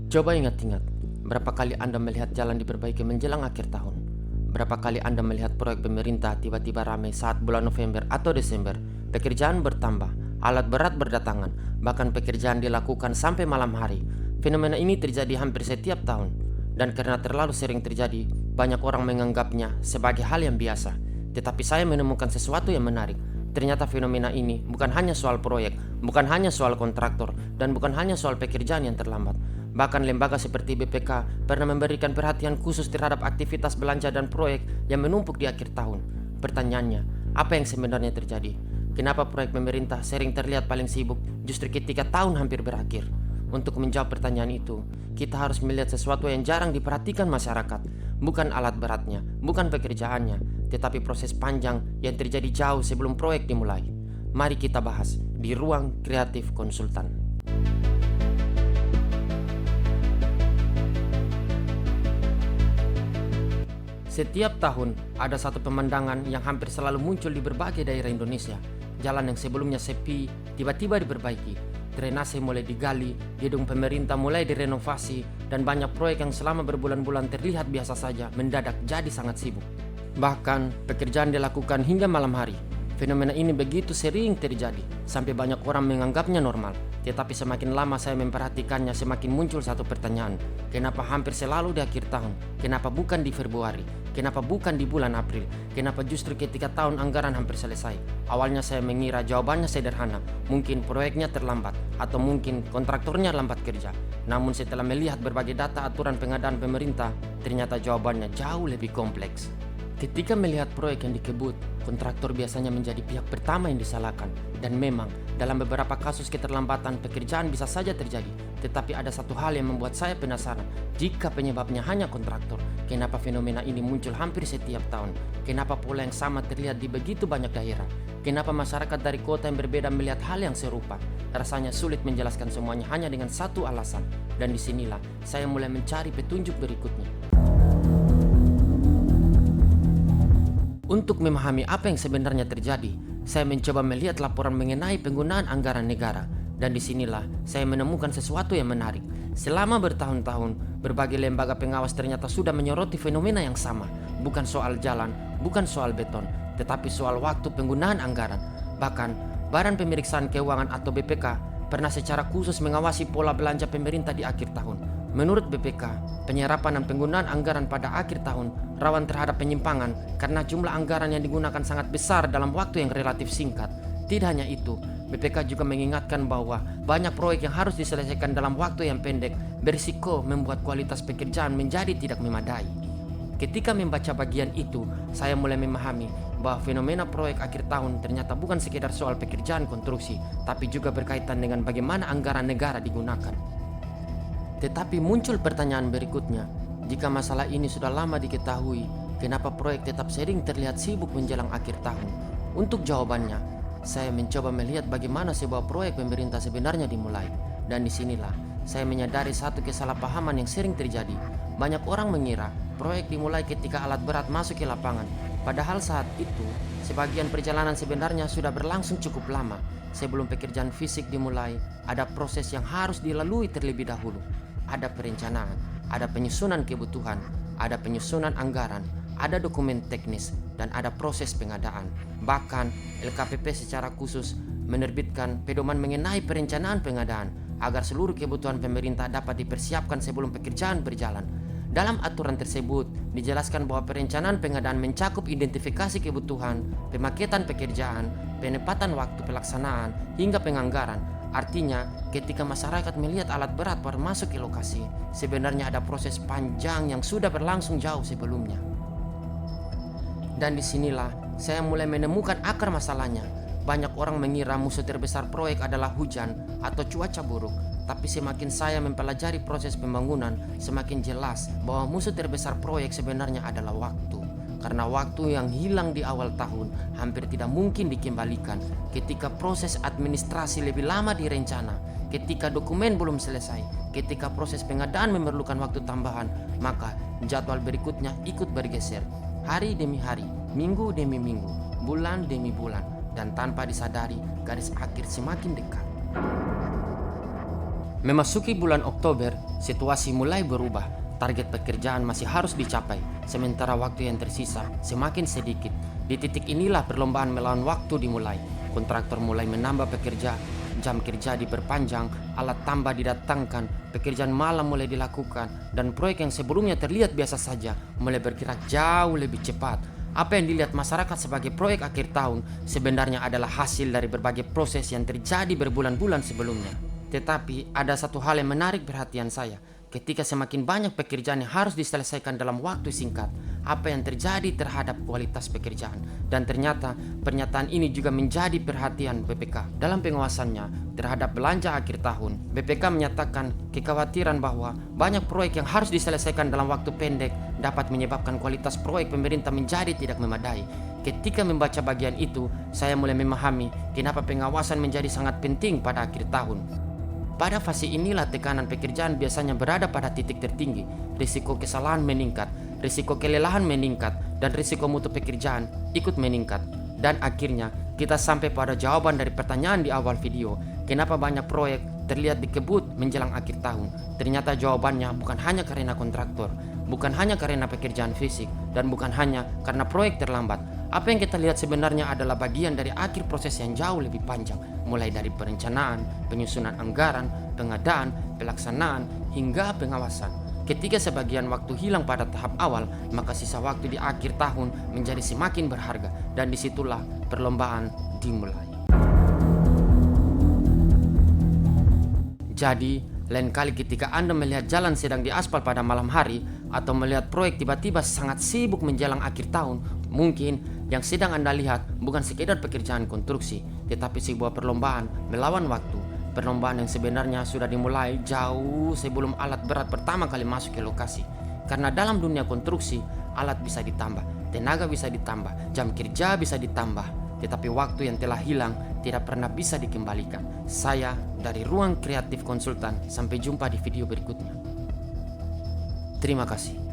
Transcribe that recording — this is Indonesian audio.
Coba ingat-ingat, berapa kali Anda melihat jalan diperbaiki menjelang akhir tahun? Berapa kali Anda melihat proyek pemerintah tiba-tiba ramai saat bulan November atau Desember? Pekerjaan bertambah, alat berat berdatangan, bahkan pekerjaan dilakukan sampai malam hari. Fenomena ini terjadi hampir setiap tahun, dan karena terlalu sering terjadi, banyak orang menganggapnya sebagai hal yang biasa. Tetapi saya menemukan sesuatu yang menarik. Ternyata fenomena ini bukan hanya soal proyek, bukan hanya soal kontraktor, dan bukan hanya soal pekerjaan yang terlambat. Bahkan lembaga seperti BPK pernah memberikan perhatian khusus terhadap aktivitas belanja dan proyek yang menumpuk di akhir tahun. Pertanyaannya, apa yang sebenarnya terjadi? Kenapa proyek pemerintah sering terlihat paling sibuk justru ketika tahun hampir berakhir? Untuk menjawab pertanyaan itu, kita harus melihat sesuatu yang jarang diperhatikan masyarakat. Bukan alat beratnya, bukan pekerjaannya, tetapi proses panjang yang terjadi jauh sebelum proyek dimulai. Mari kita bahas di Ruang Kreatif Konsultan. Setiap tahun ada satu pemandangan yang hampir selalu muncul di berbagai daerah Indonesia. Jalan yang sebelumnya sepi tiba-tiba diperbaiki, drainase mulai digali, gedung pemerintah mulai direnovasi, dan banyak proyek yang selama berbulan-bulan terlihat biasa saja mendadak jadi sangat sibuk. Bahkan pekerjaan dilakukan hingga malam hari. Fenomena ini begitu sering terjadi sampai banyak orang menganggapnya normal. Tetapi semakin lama saya memperhatikannya, semakin muncul satu pertanyaan. Kenapa hampir selalu di akhir tahun? Kenapa bukan di Februari? Kenapa bukan di bulan April? Kenapa justru ketika tahun anggaran hampir selesai? Awalnya saya mengira jawabannya sederhana. Mungkin proyeknya terlambat, atau mungkin kontraktornya lambat kerja. Namun setelah melihat berbagai data aturan pengadaan pemerintah, ternyata jawabannya jauh lebih kompleks. Ketika melihat proyek yang dikebut, kontraktor biasanya menjadi pihak pertama yang disalahkan. Dan memang, dalam beberapa kasus keterlambatan pekerjaan bisa saja terjadi. Tetapi ada satu hal yang membuat saya penasaran. Jika penyebabnya hanya kontraktor, kenapa fenomena ini muncul hampir setiap tahun? Kenapa pola yang sama terlihat di begitu banyak daerah? Kenapa masyarakat dari kota yang berbeda melihat hal yang serupa? Rasanya sulit menjelaskan semuanya hanya dengan satu alasan. Dan disinilah saya mulai mencari petunjuk berikutnya. Untuk memahami apa yang sebenarnya terjadi, saya mencoba melihat laporan mengenai penggunaan anggaran negara. Dan disinilah saya menemukan sesuatu yang menarik. Selama bertahun-tahun, berbagai lembaga pengawas ternyata sudah menyoroti fenomena yang sama. Bukan soal jalan, bukan soal beton, tetapi soal waktu penggunaan anggaran. Bahkan, Badan Pemeriksaan Keuangan atau BPK pernah secara khusus mengawasi pola belanja pemerintah di akhir tahun. Menurut BPK, penyerapan dan penggunaan anggaran pada akhir tahun rawan terhadap penyimpangan karena jumlah anggaran yang digunakan sangat besar dalam waktu yang relatif singkat. Tidak hanya itu, BPK juga mengingatkan bahwa banyak proyek yang harus diselesaikan dalam waktu yang pendek berisiko membuat kualitas pekerjaan menjadi tidak memadai. Ketika membaca bagian itu, saya mulai memahami bahwa fenomena proyek akhir tahun ternyata bukan sekedar soal pekerjaan konstruksi, tapi juga berkaitan dengan bagaimana anggaran negara digunakan. Tetapi muncul pertanyaan berikutnya, jika masalah ini sudah lama diketahui, kenapa proyek tetap sering terlihat sibuk menjelang akhir tahun? Untuk jawabannya, saya mencoba melihat bagaimana sebuah proyek pemerintah sebenarnya dimulai. Dan disinilah saya menyadari satu kesalahpahaman yang sering terjadi. Banyak orang mengira proyek dimulai ketika alat berat masuk ke lapangan. Padahal saat itu, sebagian perjalanan sebenarnya sudah berlangsung cukup lama. Sebelum pekerjaan fisik dimulai, ada proses yang harus dilalui terlebih dahulu. Ada perencanaan, ada penyusunan kebutuhan, ada penyusunan anggaran, ada dokumen teknis, dan ada proses pengadaan. Bahkan LKPP secara khusus menerbitkan pedoman mengenai perencanaan pengadaan agar seluruh kebutuhan pemerintah dapat dipersiapkan sebelum pekerjaan berjalan. Dalam aturan tersebut dijelaskan bahwa perencanaan pengadaan mencakup identifikasi kebutuhan, pemaketan pekerjaan, penempatan waktu pelaksanaan, hingga penganggaran. Artinya, ketika masyarakat melihat alat berat baru masuk ke lokasi, sebenarnya ada proses panjang yang sudah berlangsung jauh sebelumnya. Dan disinilah saya mulai menemukan akar masalahnya. Banyak orang mengira musuh terbesar proyek adalah hujan atau cuaca buruk. Tapi semakin saya mempelajari proses pembangunan, semakin jelas bahwa musuh terbesar proyek sebenarnya adalah waktu. Karena waktu yang hilang di awal tahun hampir tidak mungkin dikembalikan. Ketika proses administrasi lebih lama direncana, ketika dokumen belum selesai, ketika proses pengadaan memerlukan waktu tambahan, maka jadwal berikutnya ikut bergeser. Hari demi hari, minggu demi minggu, bulan demi bulan, dan tanpa disadari garis akhir semakin dekat. Memasuki bulan Oktober, situasi mulai berubah. Target pekerjaan masih harus dicapai, sementara waktu yang tersisa semakin sedikit. Di titik inilah perlombaan melawan waktu dimulai. Kontraktor mulai menambah pekerja, jam kerja diperpanjang, alat tambah didatangkan, pekerjaan malam mulai dilakukan, dan proyek yang sebelumnya terlihat biasa saja mulai bergerak jauh lebih cepat. Apa yang dilihat masyarakat sebagai proyek akhir tahun sebenarnya adalah hasil dari berbagai proses yang terjadi berbulan-bulan sebelumnya. Tetapi ada satu hal yang menarik perhatian saya. Ketika semakin banyak pekerjaan yang harus diselesaikan dalam waktu singkat, apa yang terjadi terhadap kualitas pekerjaan? Dan ternyata pernyataan ini juga menjadi perhatian BPK. Dalam pengawasannya terhadap belanja akhir tahun, BPK menyatakan kekhawatiran bahwa banyak proyek yang harus diselesaikan dalam waktu pendek dapat menyebabkan kualitas proyek pemerintah menjadi tidak memadai. Ketika membaca bagian itu, saya mulai memahami kenapa pengawasan menjadi sangat penting pada akhir tahun. Pada fase inilah tekanan pekerjaan biasanya berada pada titik tertinggi. Risiko kesalahan meningkat, risiko kelelahan meningkat, dan risiko mutu pekerjaan ikut meningkat. Dan akhirnya kita sampai pada jawaban dari pertanyaan di awal video. Kenapa banyak proyek terlihat dikebut menjelang akhir tahun? Ternyata jawabannya bukan hanya karena kontraktor, bukan hanya karena pekerjaan fisik, dan bukan hanya karena proyek terlambat. Apa yang kita lihat sebenarnya adalah bagian dari akhir proses yang jauh lebih panjang, mulai dari perencanaan, penyusunan anggaran, pengadaan, pelaksanaan, hingga pengawasan. Ketika sebagian waktu hilang pada tahap awal, maka sisa waktu di akhir tahun menjadi semakin berharga, dan disitulah perlombaan dimulai. Jadi, lain kali ketika Anda melihat jalan sedang diaspal pada malam hari, atau melihat proyek tiba-tiba sangat sibuk menjelang akhir tahun, mungkin yang sedang Anda lihat bukan sekedar pekerjaan konstruksi, tetapi sebuah perlombaan melawan waktu. Perlombaan yang sebenarnya sudah dimulai jauh sebelum alat berat pertama kali masuk ke lokasi. Karena dalam dunia konstruksi, alat bisa ditambah, tenaga bisa ditambah, jam kerja bisa ditambah, tetapi waktu yang telah hilang tidak pernah bisa dikembalikan. Saya dari Ruang Kreatif Konsultan, sampai jumpa di video berikutnya. Terima kasih.